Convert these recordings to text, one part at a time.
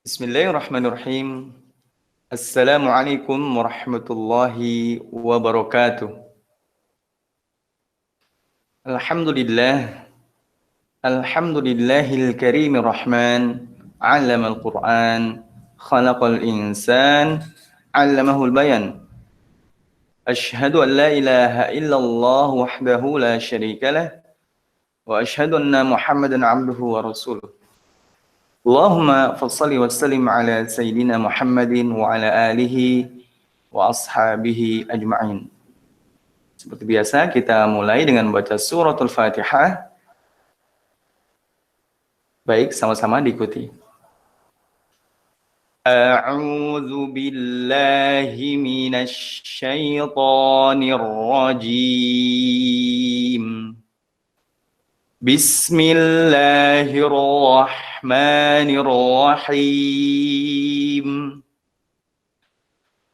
Bismillahirrahmanirrahim. Assalamualaikum warahmatullahi wabarakatuh. Alhamdulillah. Alhamdulillahil karimir rahman. 'Allamal Qur'an. Khalaqal insan. 'Allamahul bayan. Asyhadu an la ilaha illallah wahdahu la syarikalah. Wa asyhadu anna Muhammadan 'abduhu wa rasuluh. Allahumma fassalli wa sallim ala Sayyidina Muhammadin wa ala alihi wa ashabihi ajma'in. Seperti biasa kita mulai dengan membaca suratul Fatihah. Baik, sama-sama diikuti. A'udzu billahi minasy syaithanir rajim. Bismillahirrahmanirrahim.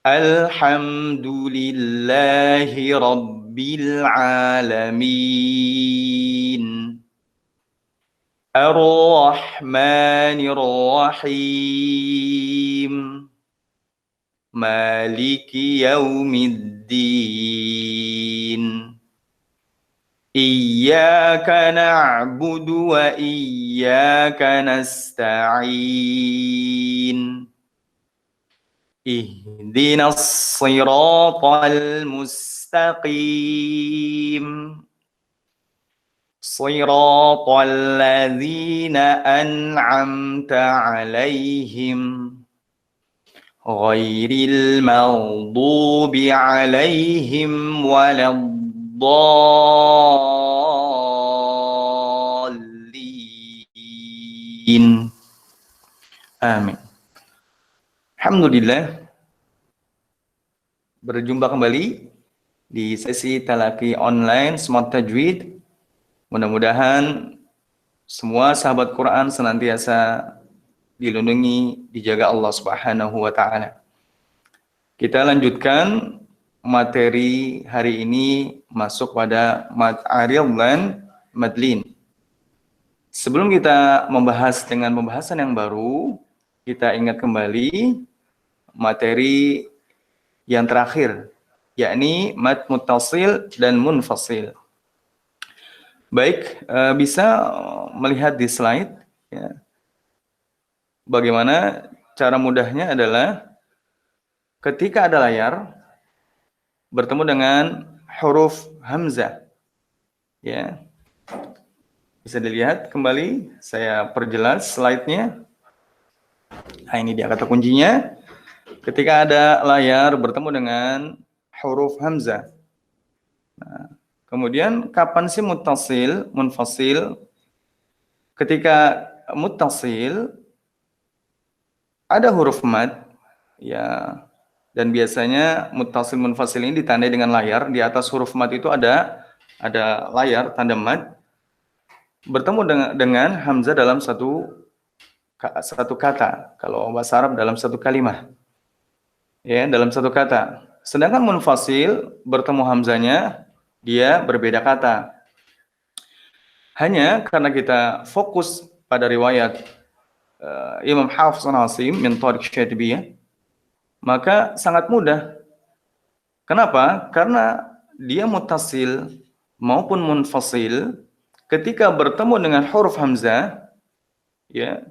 Alhamdulillahi rabbil alamin. Ar-Rahmanir-Rahim. Maliki yaumiddin. Iyyaka na'budu wa iyyaka nasta'in. Ihdinas siratal mustaqim. Siratal ladzina an'amta 'alaihim ghairil maghdubi 'alaihim waladdallin. Amin. Alhamdulillah, berjumpa kembali di sesi talaki online Smart Tajwid. Mudah-mudahan semua sahabat Quran senantiasa dilindungi, dijaga Allah Subhanahu wa taala. Kita lanjutkan materi hari ini masuk pada Mad Aril dan Madlin. Sebelum kita membahas dengan pembahasan yang baru, kita ingat kembali materi yang terakhir, yakni mad muttasil dan munfasil. Baik, bisa melihat di slide ya. Bagaimana cara mudahnya adalah ketika ada layar bertemu dengan huruf hamzah ya. Bisa dilihat kembali, saya perjelas slide-nya. Nah, ini dia kata kuncinya. Ketika ada layar bertemu dengan huruf hamzah. Nah, kemudian kapan sih muttasil, munfasil? Ketika muttasil ada huruf mad ya, dan biasanya muttasil munfasil ini ditandai dengan layar. Di atas huruf mad itu ada layar tanda mad bertemu dengan hamzah dalam satu kata. Kalau bahasa Arab dalam satu kalimat. Ya, dalam satu kata. Sedangkan munfasil bertemu hamzahnya dia berbeda kata. Hanya karena kita fokus pada riwayat Imam Hafiz An-Asim min Thariq Syatibiyah, maka sangat mudah. Kenapa? Karena dia muttasil maupun munfasil ketika bertemu dengan huruf hamzah ya,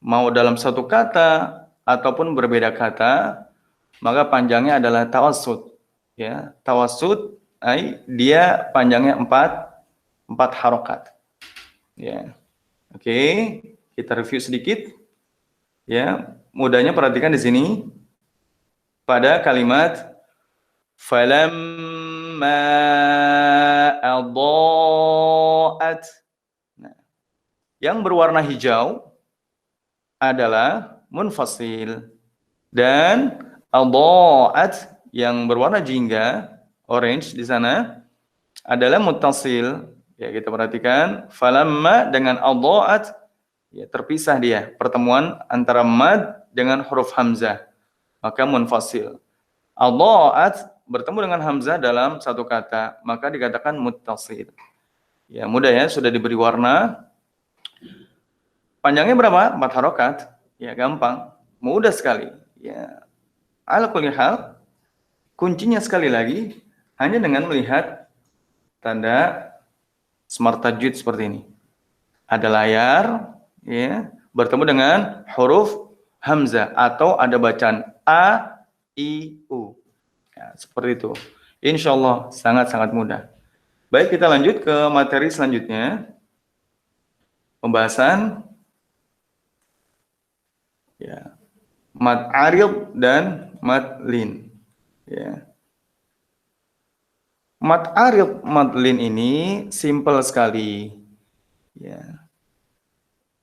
mau dalam satu kata ataupun berbeda kata, maka panjangnya adalah tawassut ya. Tawassut dia panjangnya 4 harokat ya. Oke, kita review sedikit ya. Mudahnya perhatikan di sini pada kalimat falamma adaat. Nah, yang berwarna hijau adalah munfasil, dan adaat yang berwarna jingga orange di sana adalah muttasil. Ya, kita perhatikan falamma dengan adaat ya, terpisah dia pertemuan antara mad dengan huruf hamzah, maka munfasil. Adaat bertemu dengan hamzah dalam satu kata, maka dikatakan muttasil. Ya, mudah ya, sudah diberi warna. Panjangnya berapa? 4 harokat. Ya, gampang. Mudah sekali. Ya. Ala kulli hal, kuncinya sekali lagi hanya dengan melihat tanda Smart Tajwid seperti ini. Ada layar, ya, bertemu dengan huruf hamzah atau ada bacaan a, i, u. Ya, seperti itu. Insya Allah sangat-sangat mudah. Baik, kita lanjut ke materi selanjutnya. Pembahasan ya, mad arid dan mad lin. Ya. Mad arid, mad lin ini simple sekali. Ya.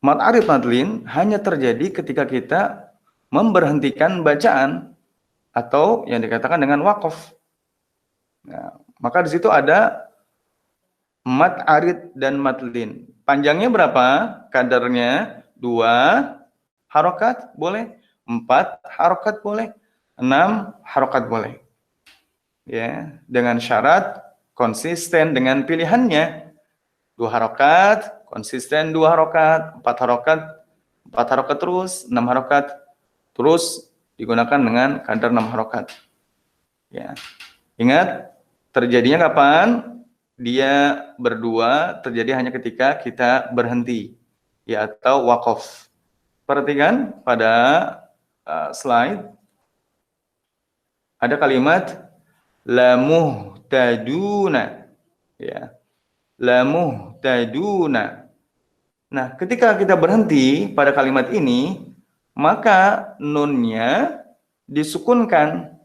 Mad arid, mad lin hanya terjadi ketika kita memberhentikan bacaan atau yang dikatakan dengan waqaf. Nah, maka di situ ada mad arid dan mad lin. Panjangnya berapa? Kadarnya 2 harokat boleh, 4 harokat boleh, 6 harokat boleh. Ya, dengan syarat konsisten dengan pilihannya. 2 harokat, konsisten 2 harokat, 4 harokat, 4 harokat terus, 6 harokat terus digunakan dengan kadar 6 harokat. Ya. Ingat, terjadinya kapan? Dia berdua terjadi hanya ketika kita berhenti, ya, atau waqaf. Perhatikan pada slide ada kalimat la muhtaduna, ya, la muhtaduna. Nah, ketika kita berhenti pada kalimat ini, maka nunnya disukunkan.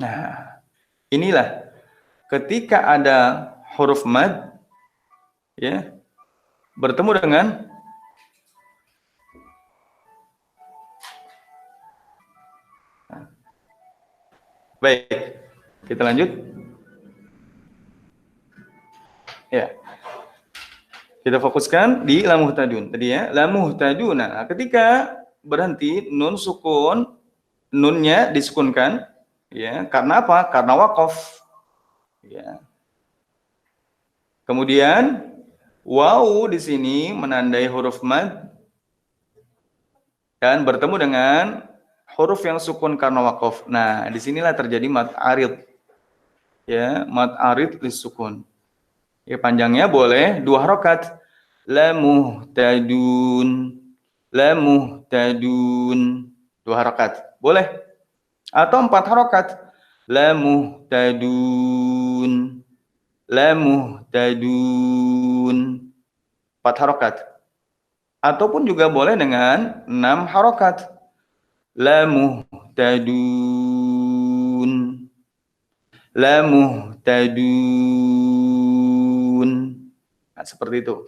Nah, inilah ketika ada huruf mad, ya, bertemu dengan baik, kita lanjut. Ya. Kita fokuskan di la muhtadun tadi ya, la muhtaduna. Nah, ketika berhenti nun sukun, nunnya disukunkan, ya. Karena apa? Karena waqaf. Ya. Kemudian waw di sini menandai huruf mad dan bertemu dengan huruf yang sukun karena waqaf. Nah, disinilah terjadi mad arid. Ya, mad arid lisukun. Ya, panjangnya boleh 2 harokat. La muhtadun, la muhtadun. 2 harokat. Boleh. Atau 4 harokat. La muhtadun, la muhtadun. 4 harokat. Ataupun juga boleh dengan 6 harokat. La muhtadun, la muhtadun. Nah, seperti itu.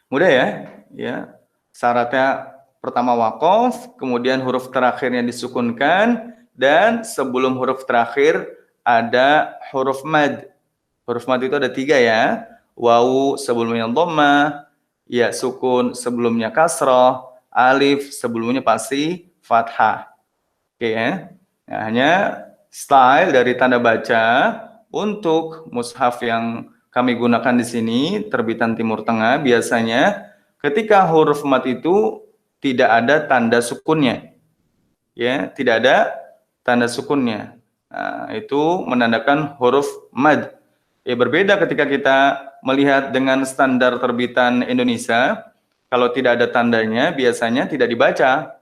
Mudah ya? Ya. Syaratnya pertama waqaf, kemudian huruf terakhirnya disukunkan, dan sebelum huruf terakhir ada huruf mad. Huruf mad itu ada 3 ya. Wawu sebelumnya dhammah, ya sukun sebelumnya kasrah, alif sebelumnya pasti fathah. Oke ya. Nah, hanya style dari tanda baca untuk mushaf yang kami gunakan di sini, terbitan Timur Tengah, biasanya ketika huruf mat itu tidak ada tanda sukunnya. Ya, tidak ada tanda sukunnya. Nah, itu menandakan huruf mad. Ya, berbeda ketika kita melihat dengan standar terbitan Indonesia, kalau tidak ada tandanya biasanya tidak dibaca.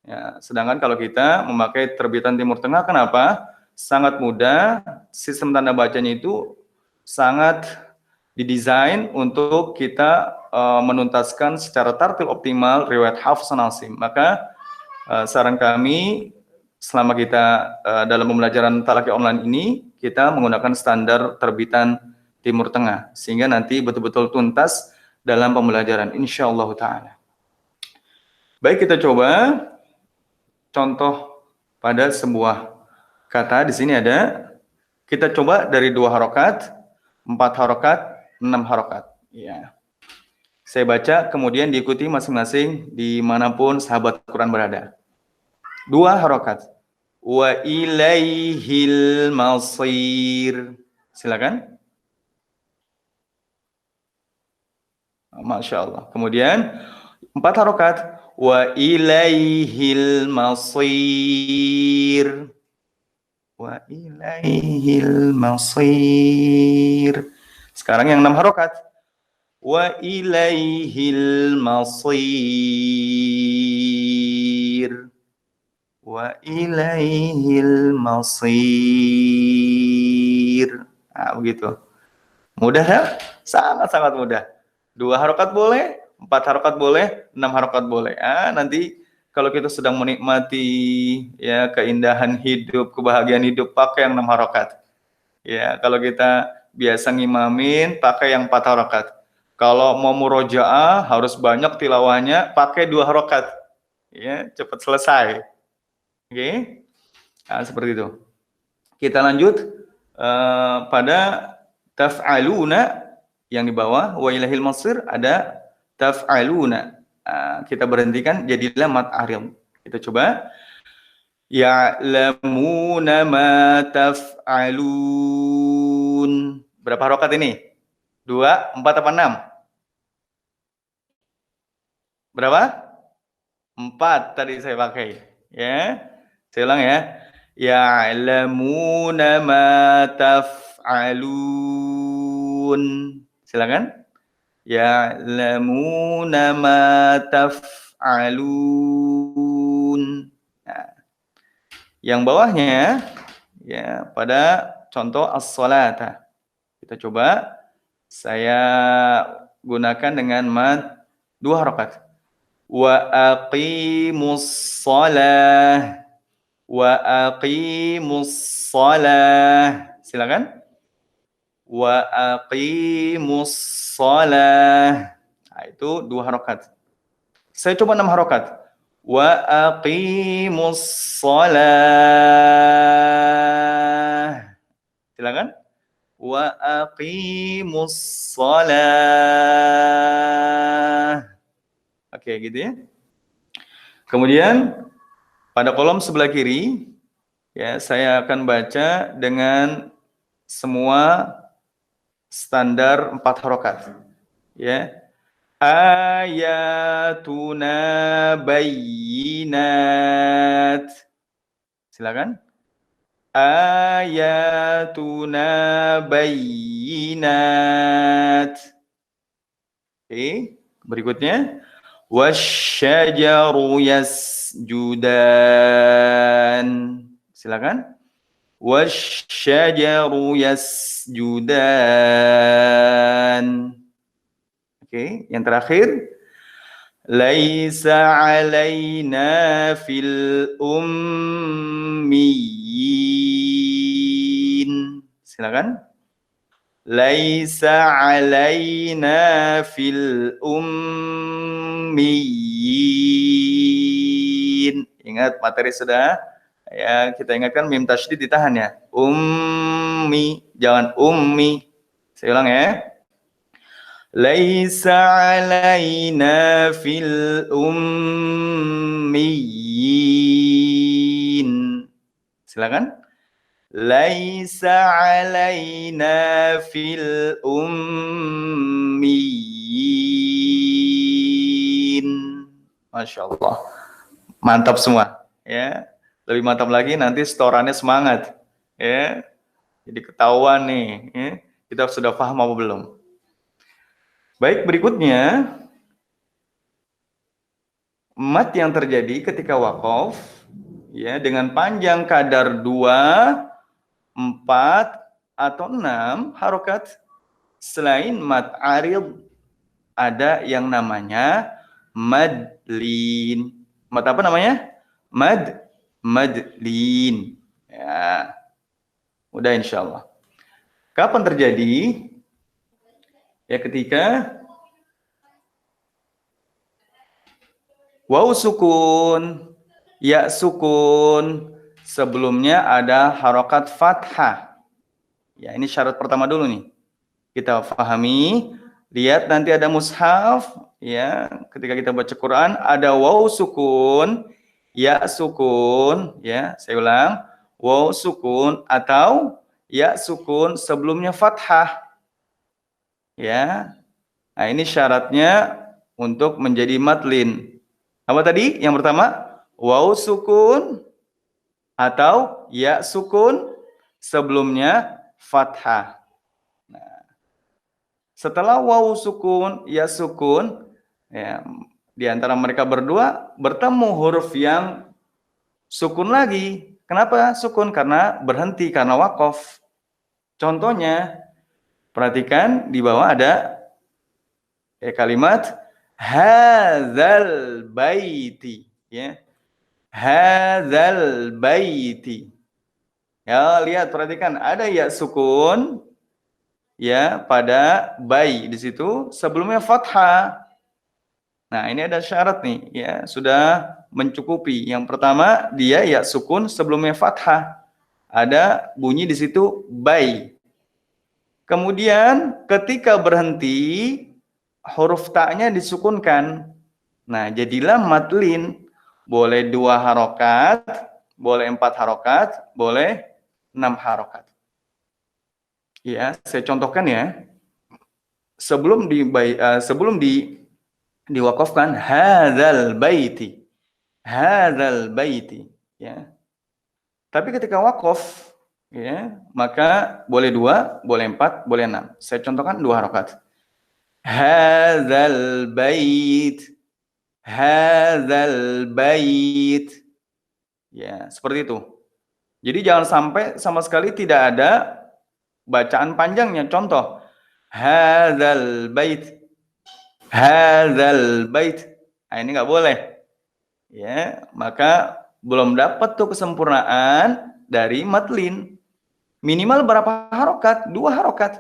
Ya, sedangkan kalau kita memakai terbitan Timur Tengah, kenapa? Sangat mudah, sistem tanda bacanya itu sangat didesain untuk kita menuntaskan secara tartil optimal riwayat hafs dan asim. Maka saran kami selama kita dalam pembelajaran talaki online ini, kita menggunakan standar terbitan Timur Tengah sehingga nanti betul-betul tuntas dalam pembelajaran insyaallah taala. Baik, kita coba contoh pada sebuah kata. Di sini ada, kita coba dari 2 harokat, 4 harokat, 6 harokat. Ya. Saya baca, kemudian diikuti masing-masing dimanapun sahabat Quran berada. 2 harokat. Wa ilaihil masir. Silakan. Masya Allah. Kemudian 4 harokat. Wa ilaihil masir. Wa ilaihil masir. Sekarang yang 6 harokat. Wa ilaihil masir. Wa ilaihil masir. Nah, begitu. Mudah ya? Sangat-sangat mudah. 2 harokat boleh, 4 harokat boleh, 6 harokat boleh. Nanti kalau kita sedang menikmati ya keindahan hidup, kebahagiaan hidup, pakai yang 6 harokat. Ya, kalau kita biasa ngimamin, pakai yang 4 harokat. Kalau mau murojaah, harus banyak tilawahnya, pakai 2 harokat. Ya, cepat selesai. Oke? Nah, seperti itu. Kita lanjut pada taf'aluna yang di bawah wa ilahil masir ada taf'aluna. Kita berhentikan jadilah mat arid. Kita coba. Ya'lamuna ma taf'alun. Berapa harokat ini? 2, 4 apa 6? Berapa? 4 tadi saya pakai. Ya. Saya ulang ya. Ya'lamuna ma taf'alun. Silakan. Ya'lamuna ma taf'alun. Nah, yang bawahnya ya pada contoh as-salata. Kita coba saya gunakan dengan mad 2 harokat. Wa aqimus shalah. Wa aqimus shalah. Silakan. Wa aqimus shalah. Nah, itu 2 harokat. Saya coba 6 harokat. Wa aqimus shalah. Silakan. Wa aqimus shalah. Oke, gitu ya. Kemudian pada kolom sebelah kiri ya saya akan baca dengan semua standar 4 harokat. Ya. Ayatuna bayyinat. Silakan. Ayatuna bayyinat. Oke, berikutnya wasyajaru yasjudan. Silakan. Wasyajaru yasjudan. Oke, yang terakhir laisa alaina fil ummiyin. Silakan. Laisa alaina fil ummiyin. Ingat materi sudah ya, kita ingatkan mim tasydid ditahan ya. Ummi, jangan ummi. Saya ulang ya. Laisa alaina fil ummiyin. Silakan. Laisa alaina fil ummiyin. Masya Allah. Mantap semua. Ya. Lebih mantap lagi nanti setorannya semangat. Ya. Jadi ketahuan nih. Ya. Kita sudah paham apa belum? Baik, berikutnya mat yang terjadi ketika waqaf ya dengan panjang kadar 2, 4 atau 6 harokat selain mat arid ada yang namanya madlin. Mat apa namanya? Madlin. Ya. Mudah insyaallah. Kapan terjadi? Ya ketika waw sukun, ya sukun, sebelumnya ada harokat fathah. Ya ini syarat pertama dulu nih. Kita pahami, lihat nanti ada mushaf, ya ketika kita baca Quran ada waw sukun, ya sukun, ya saya ulang, waw sukun atau ya sukun sebelumnya fathah. Ya, nah ini syaratnya untuk menjadi madlin. Apa tadi? Yang pertama, waw sukun atau ya sukun sebelumnya fathah. Nah, setelah waw sukun, ya sukun, ya, di antara mereka berdua bertemu huruf yang sukun lagi. Kenapa sukun? Karena berhenti, karena wakof. Contohnya, perhatikan di bawah ada kalimat hadzal baiti, ya. Hadzal baiti. Ya, lihat, perhatikan ada ya sukun ya pada bai di situ sebelumnya fathah. Nah, ini ada syarat nih, ya, sudah mencukupi. Yang pertama, dia ya sukun sebelumnya fathah. Ada bunyi di situ bai. Kemudian ketika berhenti, huruf ta-nya disukunkan. Nah, jadilah madlin. Boleh 2 harokat, boleh 4 harokat, boleh 6 harokat. Ya, saya contohkan ya. Sebelum diwakafkan hadzal baiti. Hadzal baiti, ya. Tapi ketika wakaf, ya, maka boleh 2, boleh 4, boleh 6. Saya contohkan 2 harokat. Hadzal bait. Hadzal bait. Ya, seperti itu. Jadi jangan sampai sama sekali tidak ada bacaan panjangnya. Contoh, hadzal bait. Hadzal bait. Nah, ini nggak boleh. Ya, maka belum dapat tuh kesempurnaan dari madlin. Minimal berapa harokat? 2 harokat.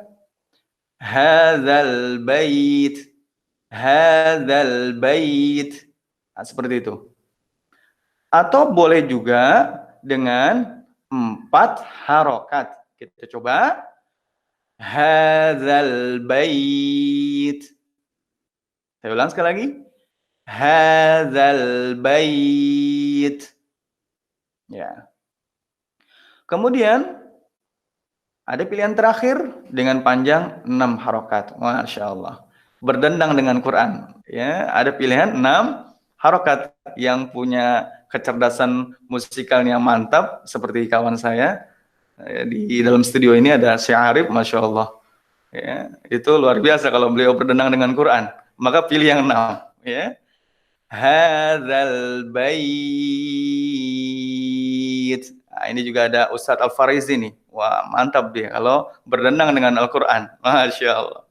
Hadzal bait. Hadzal bait. Nah, seperti itu. Atau boleh juga dengan 4 harokat. Kita coba. Hadzal bait. Saya ulang sekali lagi. Hadzal bait. Ya. Kemudian ada pilihan terakhir dengan panjang 6 harokat. Masya Allah. Berdendang dengan Quran. Ya, ada pilihan 6 harokat. Yang punya kecerdasan musikalnya mantap seperti kawan saya. Di dalam studio ini ada Syekh Arif, Masya Allah. Ya, itu luar biasa kalau beliau berdendang dengan Quran. Maka pilih yang 6. Ya. Hadzal bait. Nah, ini juga ada Ustadz Al-Farizi nih. Wah, mantap dia kalau berdendang dengan Al-Quran. Masya Allah.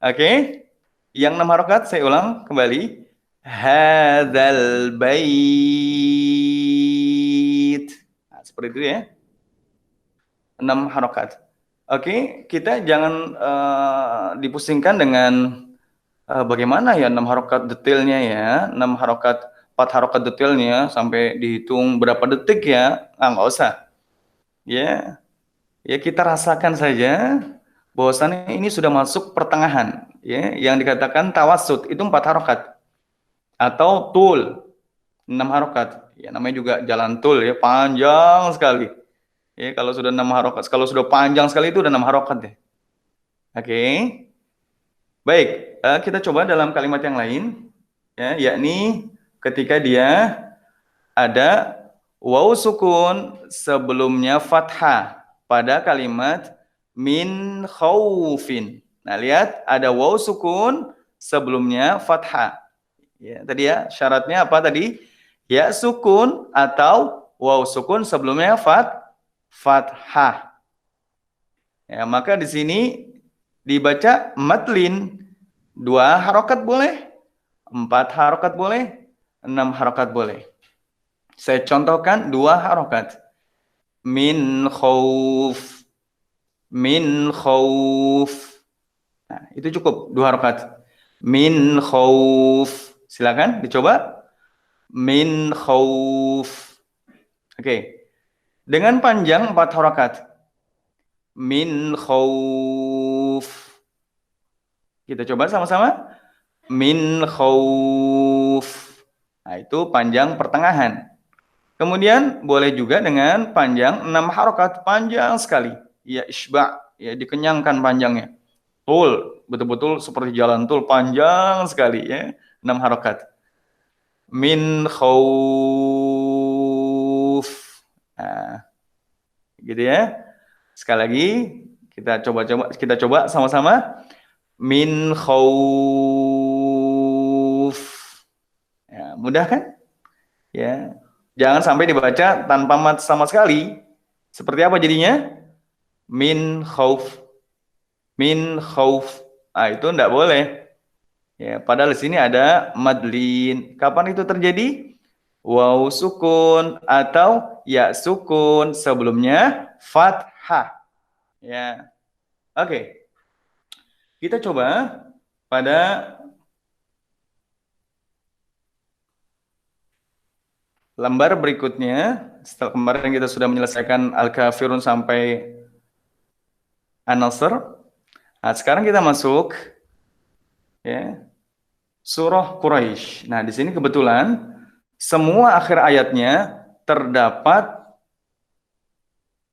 Oke. Yang 6 harokat saya ulang kembali. Hadzal bait. Nah, seperti itu ya. 6 harokat. Oke, kita jangan dipusingkan dengan bagaimana ya 6 harokat detailnya ya. 6 harokat, 4 harokat detailnya sampai dihitung berapa detik ya. Nggak usah. Ya, ya kita rasakan saja bahwasannya ini sudah masuk pertengahan. Ya, yang dikatakan tawassut itu 4 harokat. Atau tul 6 harokat. Ya, namanya juga jalan tul ya, panjang sekali. Ya, kalau sudah 6 harokat, kalau sudah panjang sekali itu udah 6 harokat deh. Oke. Baik, kita coba dalam kalimat yang lain, ya, yakni ketika dia ada waw sukun sebelumnya fathah pada kalimat min khaufin. Nah, lihat ada waw sukun sebelumnya fathah. Ya, tadi ya syaratnya apa tadi? Ya sukun atau waw sukun sebelumnya fathah. Ya, maka di sini dibaca madlin. 2 harokat boleh, 4 harokat boleh, 6 harokat boleh. Saya contohkan 2 harokat. Min khauf. Min khauf. Nah, itu cukup 2 harokat. Min khauf. Silakan dicoba. Min khauf. Oke. Dengan panjang 4 harokat. Min khauf. Kita coba sama-sama. Min khauf. Nah, itu panjang pertengahan. Kemudian boleh juga dengan panjang 6 harokat. Panjang sekali. Ya isba'. Ya dikenyangkan panjangnya. Tul. betul-betul seperti jalan tol panjang sekali ya, 6 harokat. Min khauf. Nah, gitu ya. Sekali lagi kita coba sama-sama. Min khauf. Ya, mudah kan? Ya. Jangan sampai dibaca tanpa mat sama sekali. Seperti apa jadinya? Min khauf. Min khauf. Ah, itu enggak boleh. Ya, padahal di sini ada madlin. Kapan itu terjadi? Waw sukun atau ya sukun sebelumnya fathah. Ya. Oke. Kita coba pada lembar berikutnya. Setelah kemarin kita sudah menyelesaikan Al-Kafirun sampai An-Nasr. Nah, sekarang kita masuk ya, surah Quraisy. Nah, di sini kebetulan semua akhir ayatnya terdapat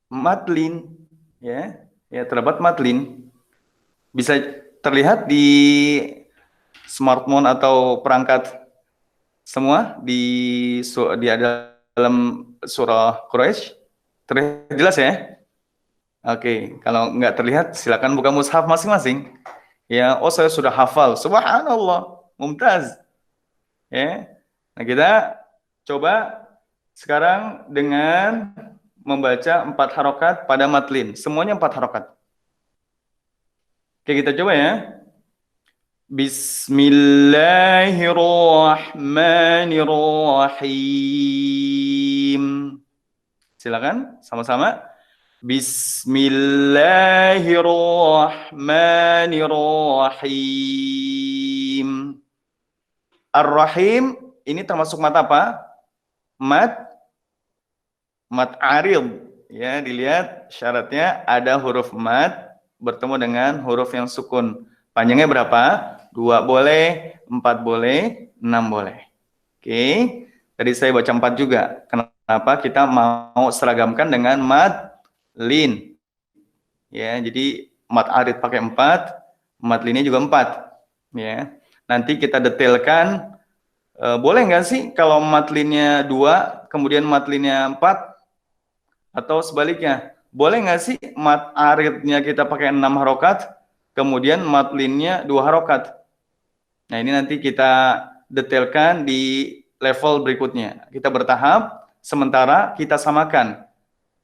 madlin ya. Ya, terdapat madlin. Bisa terlihat di smartphone atau perangkat semua di dalam surah Quraisy. Terlihat jelas ya? Oke, kalau nggak terlihat silakan buka mushaf masing-masing. Ya, oh saya sudah hafal. Subhanallah, mumtaz. Ya. Nah, kita coba sekarang dengan membaca 4 harokat pada matlin. Semuanya 4 harokat. Oke, kita coba ya. Bismillahirrahmanirrahim. Silakan sama-sama. Bismillahirrahmanirrahim. Ar-Rahim ini termasuk mat apa? Mat arid. Ya, dilihat syaratnya ada huruf mat bertemu dengan huruf yang sukun. Panjangnya berapa? 2 boleh, 4 boleh, 6 boleh. Oke. Tadi saya baca 4 juga. Kenapa kita mau seragamkan dengan mat lin? Ya, jadi mat arid pakai 4, mat linnya juga 4. Ya. Nanti kita detailkan boleh nggak sih kalau mat linnya 2, kemudian mat linnya 4? Atau sebaliknya, boleh nggak sih mat aridnya kita pakai 6 harokat, kemudian mat linnya 2 harokat? Nah, ini nanti kita detailkan di level berikutnya. Kita bertahap, sementara kita samakan.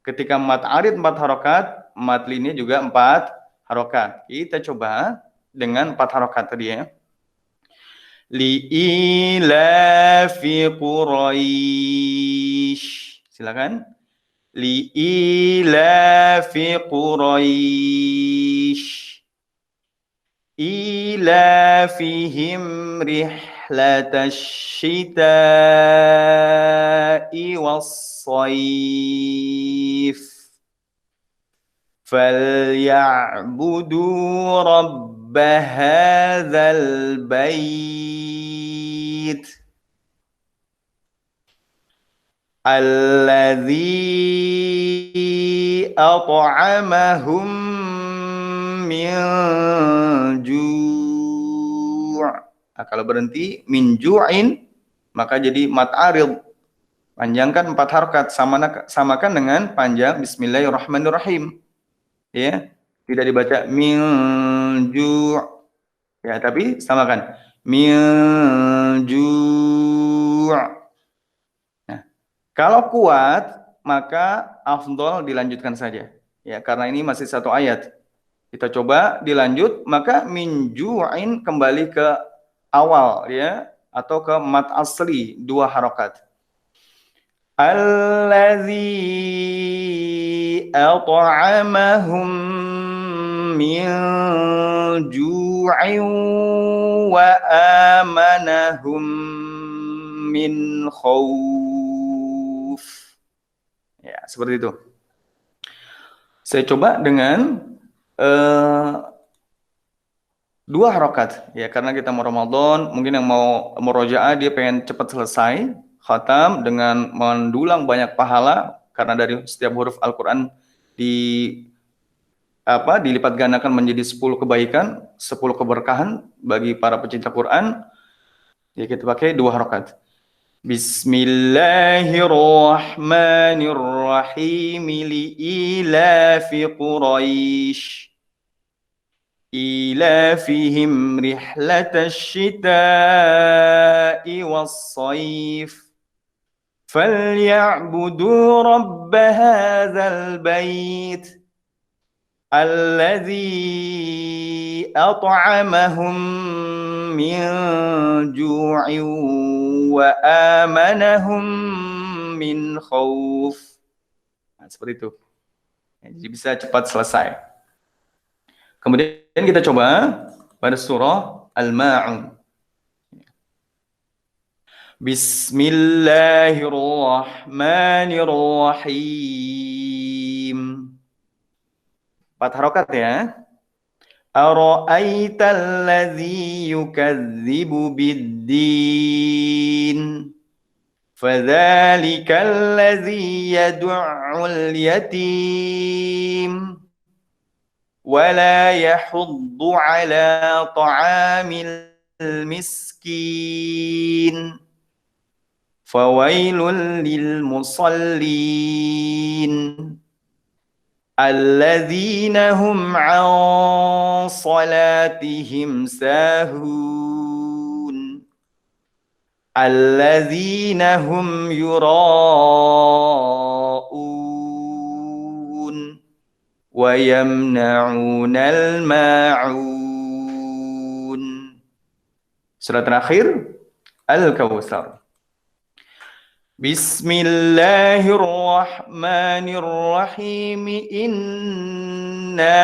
Ketika mat arid 4 harokat, mat linnya juga 4 harokat. Kita coba dengan 4 harokat tadi ya. Li'ilafi Quraisy. Silakan. Li'ilafi Quraisy. إيلافهم رحلة الشتاء والصيف فليعبدوا رب هذا البيت الذي أطعمهم min ju'. Nah, kalau berhenti min ju'in maka jadi mat arid. Panjangkan 4 harokat, samakan dengan panjang bismillahirrahmanirrahim. Ya, tidak dibaca min ju'. Ya, tapi samakan min ju'. Nah, kalau kuat maka afdol dilanjutkan saja. Ya, karena ini masih 1 ayat. Kita coba dilanjut, maka min ju'in kembali ke awal ya, atau ke mat asli 2 harokat. Allazi at'amahum min ju'in wa amanahum min khauf. Ya, seperti itu. Saya coba dengan 2 harokat ya, karena kita mau Ramadan, mungkin yang mau murojaah dia pengen cepat selesai khatam dengan mendulang banyak pahala, karena dari setiap huruf Al-Quran dilipat gandakan menjadi 10 kebaikan, 10 keberkahan bagi para pecinta Quran. Ya, kita pakai 2 harokat. Bismillahirrahmanirrahim liilafi Quraisy ilafihim rihlatash shita'i was-sayf falyabudu rabb hadzal bait alladzi at'amahum min ju'in wa amanahum min khauf. Nah, seperti itu. Jadi bisa cepat selesai. Kemudian kita coba pada surah Al-Ma'un. Bismillahirrahmanirrahim. 4 harokat ya. Ara'aital ladzi yukadzibu bid-din. Fadzalikal ladzi yad'ul yatim. Wala yahuddu ala ta'amil miskin. Fawailul lil musallin. Alladzina hum an salatihim sahun. Alladzina hum yura'un. Wa yamna'unal ma'un. Surah terakhir Al-Kautsar. Bismillahirrahmanirrahim. Inna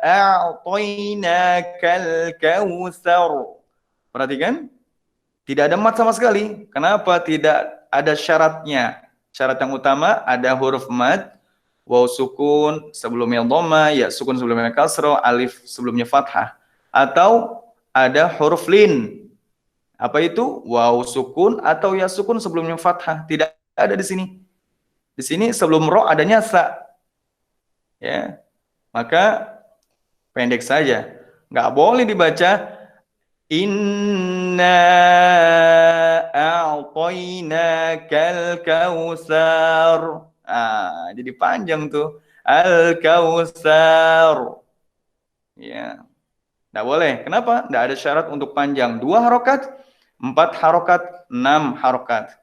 a'tainakal kautsar. Perhatikan, tidak ada mat sama sekali. Kenapa tidak ada syaratnya? Syarat yang utama ada huruf mad, waw sukun sebelumnya dhamma, ya sukun sebelumnya kasrah, alif sebelumnya fathah, atau ada huruf lin. Apa itu? Waw sukun atau ya sukun sebelumnya fathah. Tidak ada di sini. Di sini sebelum ro adanya sa. Ya. Maka pendek saja. Nggak boleh dibaca inna a'tainakal kautsar. Ah, jadi panjang tuh. Al-Kautsar. Ya. Nggak boleh. Kenapa? Nggak ada syarat untuk panjang. 2 harokat, 4 harokat, 6 harokat.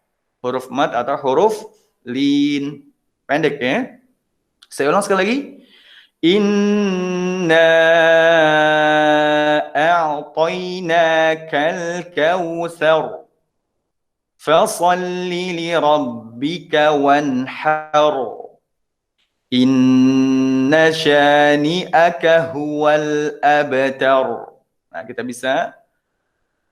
Huruf mad atau huruf lin. Pendek ya. Saya ulang sekali lagi. Inna a'tainakal kautsar. Fasalli li rabbika wanhar. Inna syani'aka huwal abtar. Nah, kita bisa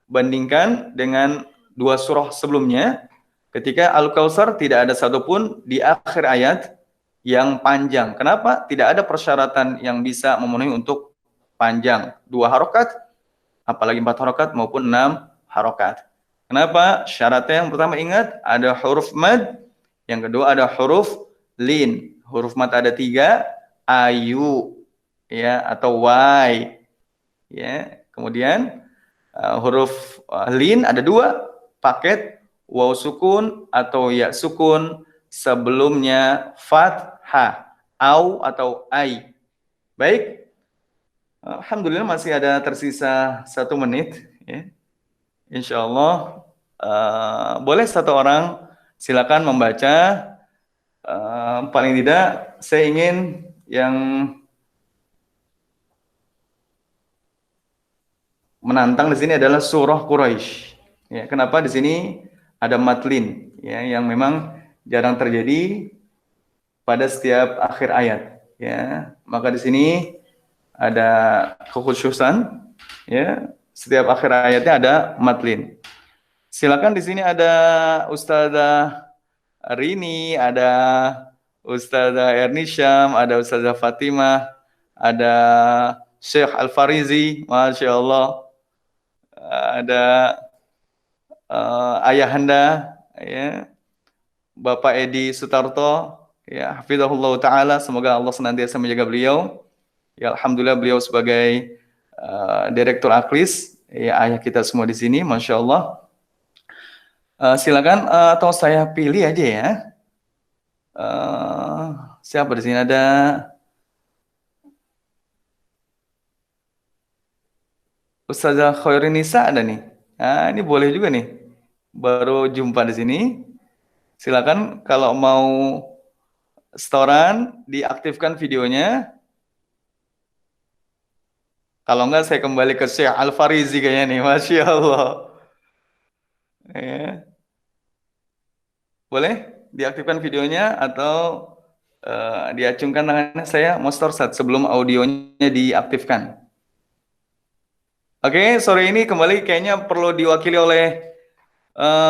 bandingkan dengan 2 surah sebelumnya. Ketika Al-Kautsar tidak ada satupun di akhir ayat yang panjang. Kenapa? Tidak ada persyaratan yang bisa memenuhi untuk panjang. 2 harokat, apalagi 4 harokat maupun 6 harokat. Kenapa? Syaratnya yang pertama ingat, ada huruf mad. Yang kedua ada huruf lin. Huruf mad ada 3, ayu, ya, atau y, ya. Kemudian huruf lin ada 2, paket waw sukun atau ya sukun sebelumnya fathah, au atau ai. Baik, alhamdulillah masih ada tersisa 1 menit, ya. Insya Allah boleh 1 orang silakan membaca. Paling tidak saya ingin yang menantang di sini adalah surah Quraisy. Ya, kenapa di sini ada matlin, ya, yang memang jarang terjadi pada setiap akhir ayat. Ya, maka di sini ada kekhususan. Ya, setiap akhir ayatnya ada matlin. Silakan di sini ada Ustazah Rini, ada Ustazah Ernisham, ada Ustazah Fatimah, ada Syekh Al-Farizi, Masya Allah, ada Ayahanda, ya, Bapak Edi Sutarto, Ya, hafizahullah taala, semoga Allah senantiasa menjaga beliau. Ya, alhamdulillah beliau sebagai Direktur Aklis, ya ayah kita semua di sini, Masya Allah. Silakan atau saya pilih aja ya. Siapa di sini ada? Ustazah Khairinisa ada nih. Nah, ini boleh juga nih. Baru jumpa di sini. Silakan kalau mau setoran, diaktifkan videonya. Kalau enggak, saya kembali ke Syekh Al-Farizi kayaknya nih. Masya Allah. Ya. Boleh diaktifkan videonya atau diacungkan tangannya. Saya mau start sebelum audionya diaktifkan. Oke, sore ini kembali kayaknya perlu diwakili oleh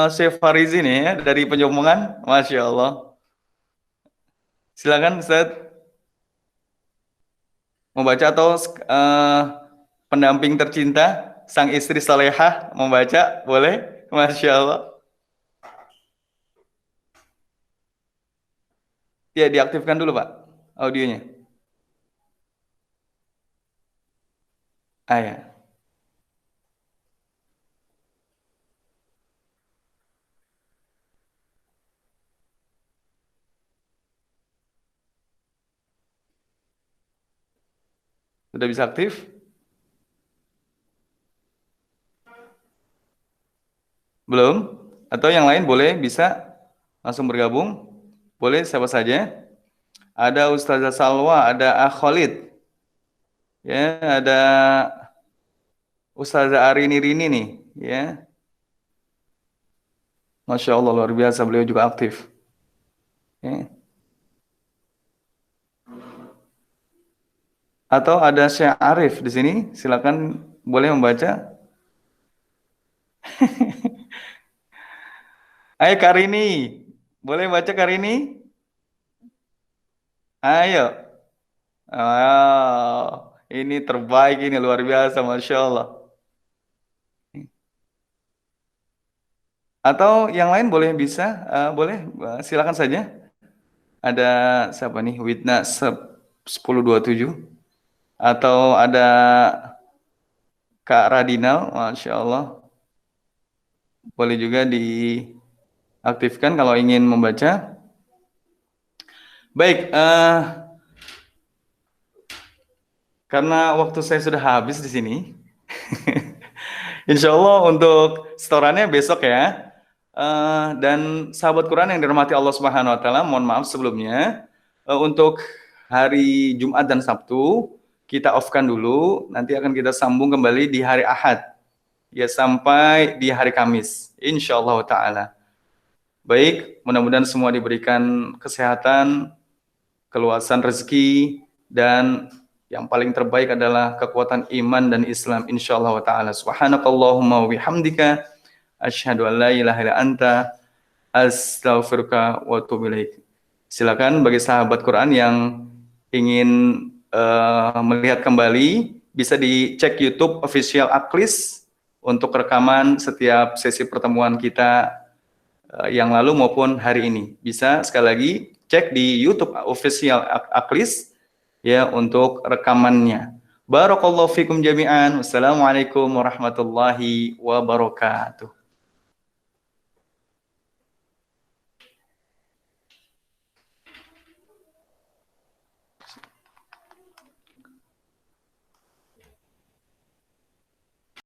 Syekh Farizi nih ya, dari Penjombongan. Masya Allah. Silakan Ustaz. Membaca atau pendamping tercinta, sang istri salehah membaca, boleh? Masya Allah. Ya, diaktifkan dulu Pak, audionya. Ya. Sudah bisa aktif? Belum? Atau yang lain boleh bisa langsung bergabung? Boleh siapa saja? Ada Ustazah Salwa, ada Khalid. Ya, ada Ustazah Arini Rini nih, ya. Masya Allah luar biasa, beliau juga aktif. Ya. Atau ada Syekh Arif di sini, silakan boleh membaca. Ayo Karini, boleh baca Karini? Ayo. Ini terbaik, ini luar biasa, Masya Allah. Atau yang lain boleh bisa, boleh silakan saja. Ada siapa nih? Widna 1027. Atau ada Kak Radinal, Masya Allah. Boleh juga diaktifkan kalau ingin membaca. Baik, karena waktu saya sudah habis di sini. Insya Allah untuk setorannya besok ya. Dan sahabat Quran yang dirahmati Allah Subhanahu Wa Taala, mohon maaf sebelumnya untuk hari Jumat dan Sabtu kita off-kan dulu. Nanti akan kita sambung kembali di hari Ahad ya sampai di hari Kamis. Insya Allah Taala. Baik, mudah-mudahan semua diberikan kesehatan, keluasan rezeki, dan yang paling terbaik adalah kekuatan iman dan Islam insyaallah taala. Subhanakallahumma wa bihamdika asyhadu an la ilaha illa anta astaghfiruka wa atubu ilaik. Silakan bagi sahabat Quran yang ingin melihat kembali bisa dicek YouTube official Aklis untuk rekaman setiap sesi pertemuan kita yang lalu maupun hari ini. Bisa sekali lagi cek di YouTube official Aklis ya untuk rekamannya. Barakallahu fikum jami'an. Wassalamualaikum warahmatullahi wabarakatuh.